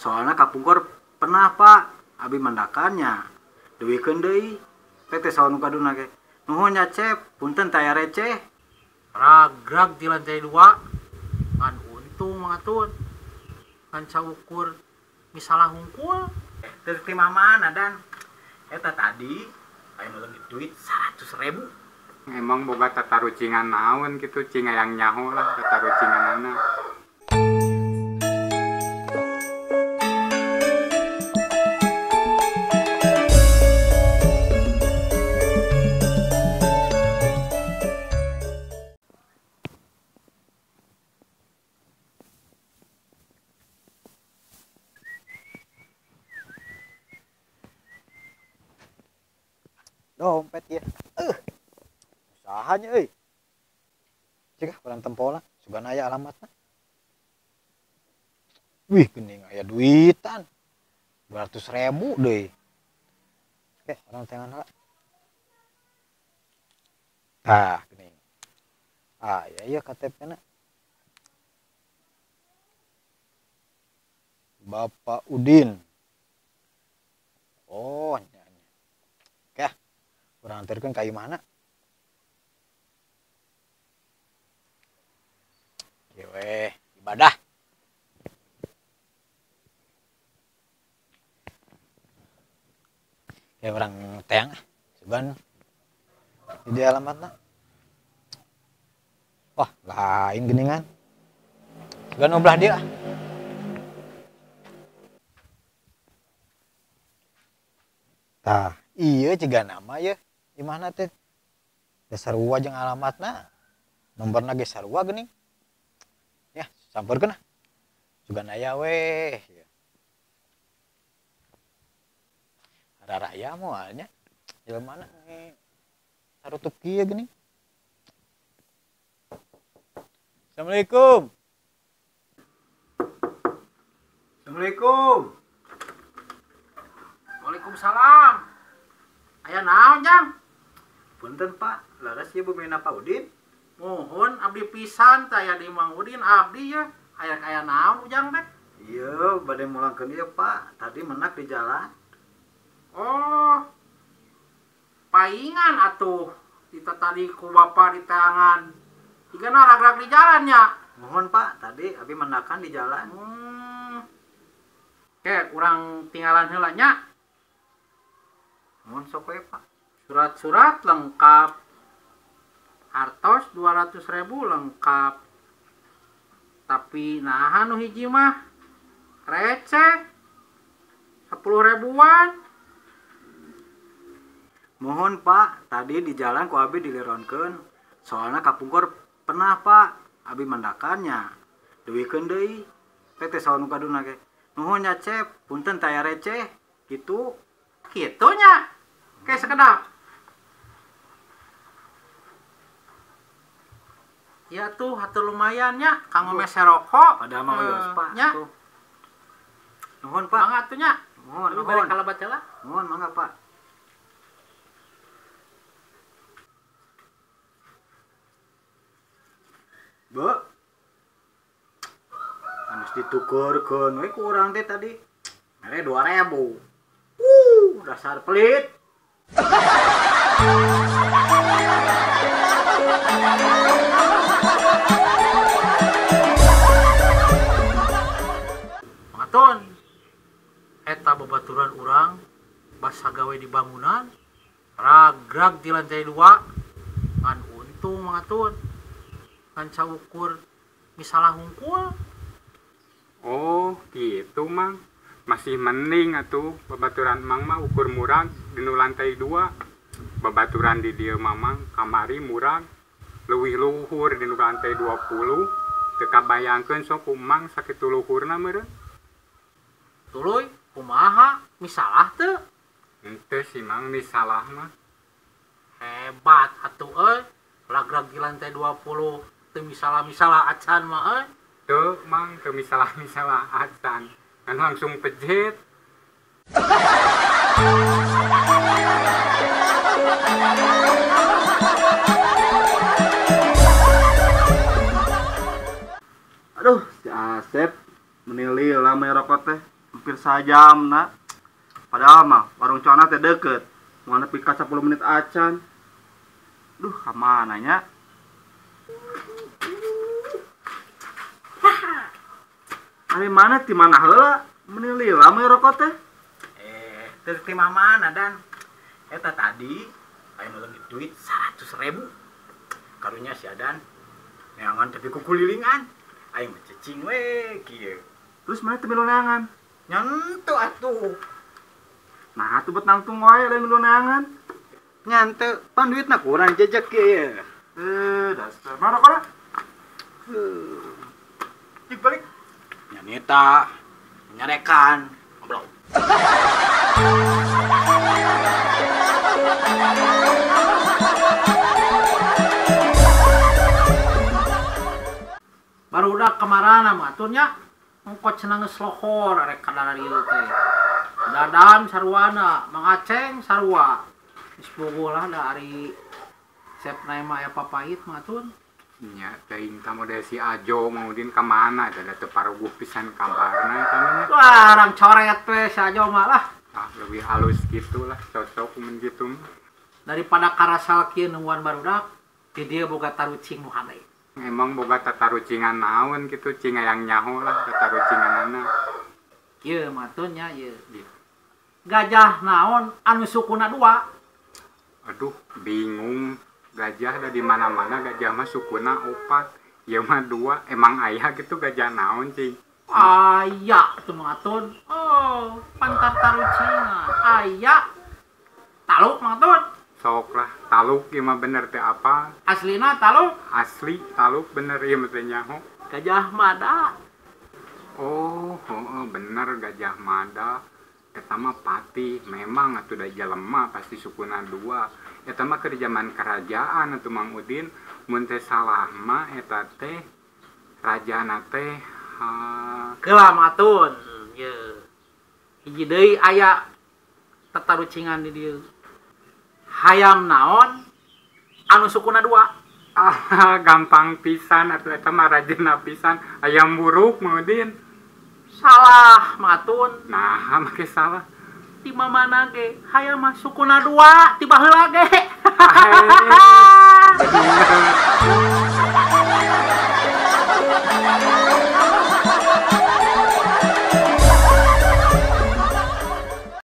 Soalnya kapungkur pernah pak abi mandakannya duwikeun deui teh saon kaduna ge nuhun nya cep punten taya receh ragrag di lantai 2 ngan untung mangatun ngan caukur misalah hungkul teu timah mana dan eta tadi aya nu leungit duit 100.000. Emang boga tata rucingan naon gitu cing yang nyaho lah tata rucinganana. Dompet ya usahanya cegah orang tempola sugan aya alamatna. Wih geuning aya duitan 200.000 deh. Oke orang tangan lah geuning iya KTP na Bapak Udin. Oh nyanyi oke urang anterkeun ka ieu mana. Weh, ibadah. Kayak orang teang, seban di alamatna. Wah, lain geningan. Seban belah dia. Tah, iya ciga nama ya. Di mana teh? Sarua jeung alamatna. Nomborna ge sarua geuning. Ya, sampeurkeun ah. Sugan aya weh. Ada raya moalnya. Jelema nya sarutup kieu geuning. Assalamualaikum. Assalamualaikum. Waalaikumsalam. Aya naon jang? Punten Pak, laras ieu bumina Pak Udin. Mohon abdi pisan taya di Mang Udin abdi ya. Aya naon ujang teh? Iya, bade mulangkeun ieu Pak. Tadi menak di jalan. Oh. Paingan atuh. Kita tadi ku Bapak di tangan. Igana ragrag di jalan nya. Mohon Pak, tadi abi menakan di jalan. Oke, urang tinggalan heula nya. Mohon sok we Pak. Surat-surat lengkap. Hartos 200.000 lengkap. Tapi nah anu hiji mah receh 10.000-an. Mohon Pak, tadi di jalan ku abi dilironkeun. Soalnya kapungkur pernah Pak abi mandakannya duwikeun deui teh saon kaduna ge nuhun nya cep punten taya receh gitu Kitunya. Kayak sekedap. Ya tuh hatur lumayan nya kanggo mese rokok. Padahal mah geus Pak. Nya. Nuhun Pak. Mangga atuh nya. Mohon. Bari kalabat heula. Mohon mangga Pak. Bu. Anu ditukurkeun we ku urang teh tadi. Mere 2.000. Dasar pelit. Mangatun. Eta babaturan urang basa gawe di bangunan. Ragrag di lantai 2. Ngan untung mangatun. Ngan caukur misalah hungkul. Oh gitu mang. Masih mending atuh babaturan mang mah ukur murag di nu lantai 2. Babaturan di dieu mamang kamari murag leuwih luhur di nu lantai 20. Teu kabayangkeun sok kumang sakitu luhurna meureun. Tuluy kumaha misalah teu? Henteu si mang misalah mah. Hebat atuh euy. Ragrag di lantai 20 teu misalah acan mah euy. Teu mang teu misalah acan. Kan langsung pejet. Aduh, si Asep menilai lama rokok teh hampir sajam na. Padahal mah warung Cona teh deket. Mau nepi ka 10 menit acan. Duh, kamana nya? Ari mana ti mana heula? Meni lila mah rokok teh. Teu ti mana dan eta tadi aya nulung duit 100.000. Karunya si Adan neangan tapi kukulilingan. Aing mah cicing we kieu. Terus mana teh milu neangan? Nyentuh atuh. Nah, atuh bet nangtung wae lain milu neangan. Nyante pan duitna kurang jejak kieu. Dasar. Mana rokok? Cik balik. Nyanita menyarekan ngobrol. Barudak kemarana mah atunya engko cenah geus lohor arek kadana ieu teh. Dadan sarwana, Mang Aceng sarua. Geus bogoh lah da ari sepna mah aya papait mah atun. Nya teuing tamu dari si Ajo maudin ka mana da teu paruguh pisan kabarna eta mah. Wah, orang coret we si Ajo mah lah. Ah, lebih halus gitu lah, cocok mun gitu mah. Daripada karasal kieu nungguan barudak, di dieu boga tarucing nu hade. Emang boga tatarucingan naon gitu, cing yang nyaho lah tatarucinganana. Ieu mah tun nya ieu. Gajah naon anu sukuna 2? Aduh, bingung. Gajah ada di mana-mana, gajah mah sukuna 4. Ya mah 2. Emang ayah gitu gajah naon, cing? Aya tuh mah tun. Oh, pantar tarucingan. Aya. Taluk mah tun. Sok lah, taluk ieu mah bener teh apa? Aslina taluk. Asli taluk bener ieu mah teh nyaho. Gajah Mada. Oh, bener gajah Mada. Eta mah pati, memang atuh da jelema pasti sukuna 2. Eta mah keur zaman kerajaan atuh Mang Udin. Mun teh salah mah eta teh rajana teh Keula mah tun. Ye. Hiji deui aya tatarucingan di dieu. Hayam naon anu sukuna 2? gampang pisan atuh eta mah rajana pisan. Ayam buruk Mang Udin. Salah matun. Nah, make salah. Di mana ge hayam mah sukuna 2 tiba heula ge. Bener.